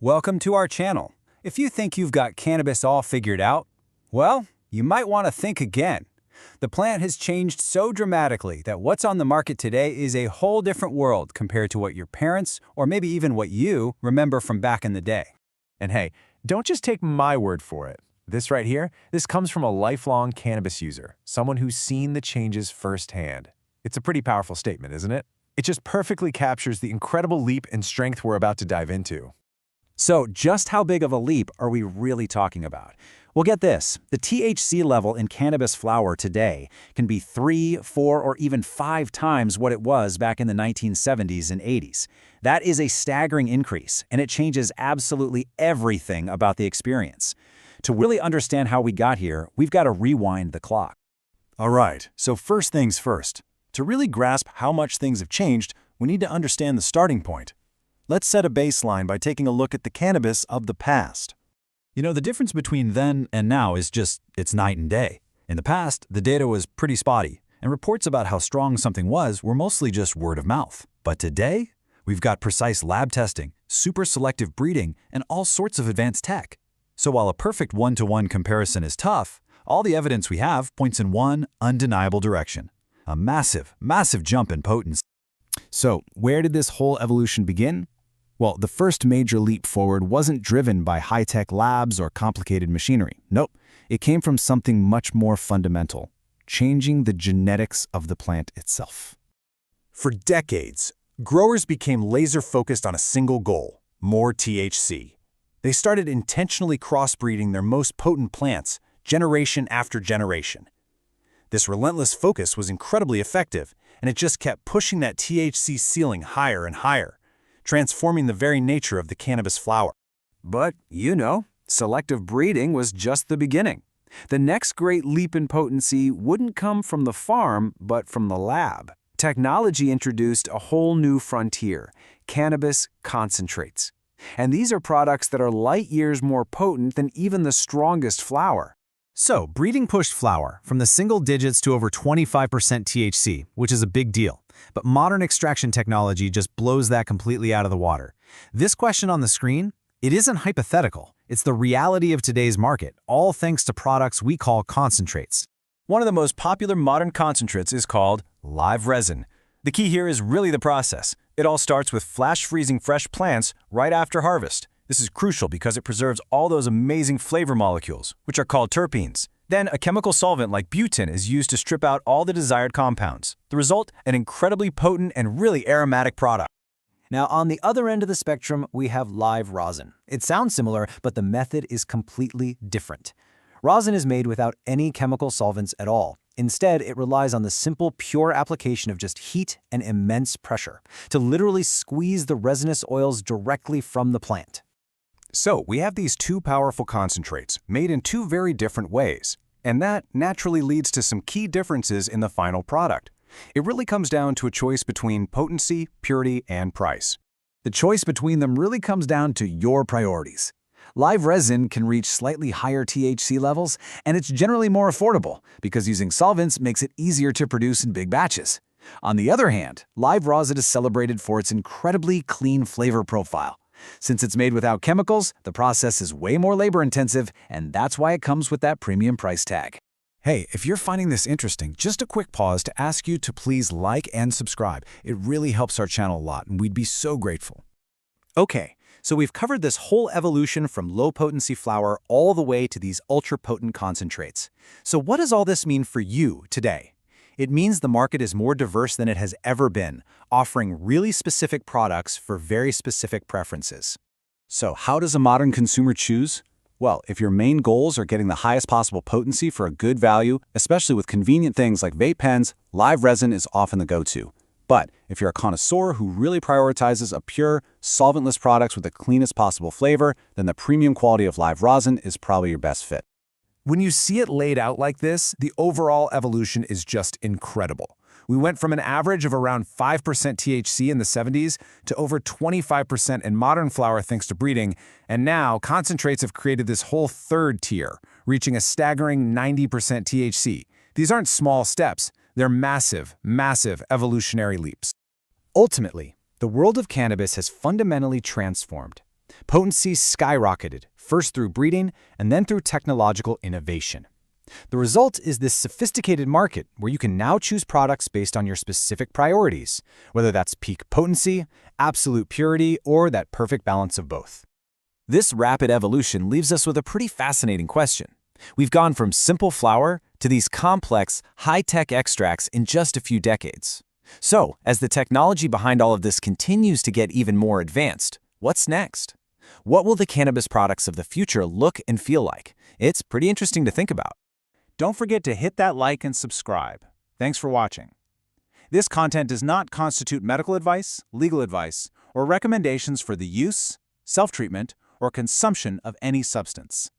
Welcome to our channel. If you think you've got cannabis all figured out, well, you might want to think again. The plant has changed so dramatically that what's on the market today is a whole different world compared to what your parents, or maybe even what you, remember from back in the day. And hey, don't just take my word for it. This right here, this comes from a lifelong cannabis user, someone who's seen the changes firsthand. It's a pretty powerful statement, isn't it? It just perfectly captures the incredible leap in strength we're about to dive into. So just how big of a leap are we really talking about? Well, get this. The THC level in cannabis flower today can be 3, 4, or even 5 times what it was back in the 1970s and 80s. That is a staggering increase, and it changes absolutely everything about the experience. To really understand how we got here, we've got to rewind the clock. All right, so first things first. To really grasp how much things have changed, we need to understand the starting point. Let's set a baseline by taking a look at the cannabis of the past. You know, the difference between then and now is it's night and day. In the past, the data was pretty spotty, and reports about how strong something was were mostly just word of mouth. But today, we've got precise lab testing, super selective breeding, and all sorts of advanced tech. So while a perfect one-to-one comparison is tough, all the evidence we have points in one undeniable direction. A massive, massive jump in potency. So, where did this whole evolution begin? Well, the first major leap forward wasn't driven by high-tech labs or complicated machinery. Nope, it came from something much more fundamental, changing the genetics of the plant itself. For decades, growers became laser-focused on a single goal: more THC. They started intentionally crossbreeding their most potent plants, generation after generation. This relentless focus was incredibly effective, and it just kept pushing that THC ceiling higher and higher, transforming the very nature of the cannabis flower. But, selective breeding was just the beginning. The next great leap in potency wouldn't come from the farm, but from the lab. Technology introduced a whole new frontier: cannabis concentrates. And these are products that are light years more potent than even the strongest flower. So, breeding pushed flower from the single digits to over 25% THC, which is a big deal. But modern extraction technology just blows that completely out of the water. This question on the screen, it isn't hypothetical. It's the reality of today's market, all thanks to products we call concentrates. One of the most popular modern concentrates is called live resin. The key here is really the process. It all starts with flash freezing fresh plants right after harvest. This is crucial because it preserves all those amazing flavor molecules, which are called terpenes. Then a chemical solvent like butane is used to strip out all the desired compounds. The result, an incredibly potent and really aromatic product. Now, on the other end of the spectrum, we have live rosin. It sounds similar, but the method is completely different. Rosin is made without any chemical solvents at all. Instead, it relies on the simple, pure application of just heat and immense pressure to literally squeeze the resinous oils directly from the plant. So we have these two powerful concentrates made in two very different ways, and that naturally leads to some key differences in the final product. It really comes down to a choice between potency, purity, and price. The choice between them really comes down to your priorities. Live resin can reach slightly higher THC levels, and it's generally more affordable because using solvents makes it easier to produce in big batches. On the other hand, live rosin is celebrated for its incredibly clean flavor profile. Since it's made without chemicals, the process is way more labor-intensive, and that's why it comes with that premium price tag. Hey, if you're finding this interesting, just a quick pause to ask you to please like and subscribe. It really helps our channel a lot, and we'd be so grateful. Okay, so we've covered this whole evolution from low-potency flower all the way to these ultra-potent concentrates. So what does all this mean for you today? It means the market is more diverse than it has ever been, offering really specific products for very specific preferences. So how does a modern consumer choose? Well, if your main goals are getting the highest possible potency for a good value, especially with convenient things like vape pens, live resin is often the go-to. But if you're a connoisseur who really prioritizes a pure, solventless products with the cleanest possible flavor, then the premium quality of live rosin is probably your best fit. When you see it laid out like this, the overall evolution is just incredible. We went from an average of around 5% THC in the 70s to over 25% in modern flower thanks to breeding, and now concentrates have created this whole third tier, reaching a staggering 90% THC. These aren't small steps, they're massive, massive evolutionary leaps. Ultimately, the world of cannabis has fundamentally transformed. Potency skyrocketed, first through breeding and then through technological innovation. The result is this sophisticated market where you can now choose products based on your specific priorities, whether that's peak potency, absolute purity, or that perfect balance of both. This rapid evolution leaves us with a pretty fascinating question. We've gone from simple flower to these complex, high-tech extracts in just a few decades. So, as the technology behind all of this continues to get even more advanced, what's next? What will the cannabis products of the future look and feel like? It's pretty interesting to think about. Don't forget to hit that like and subscribe. Thanks for watching. This content does not constitute medical advice, legal advice, or recommendations for the use, self-treatment, or consumption of any substance.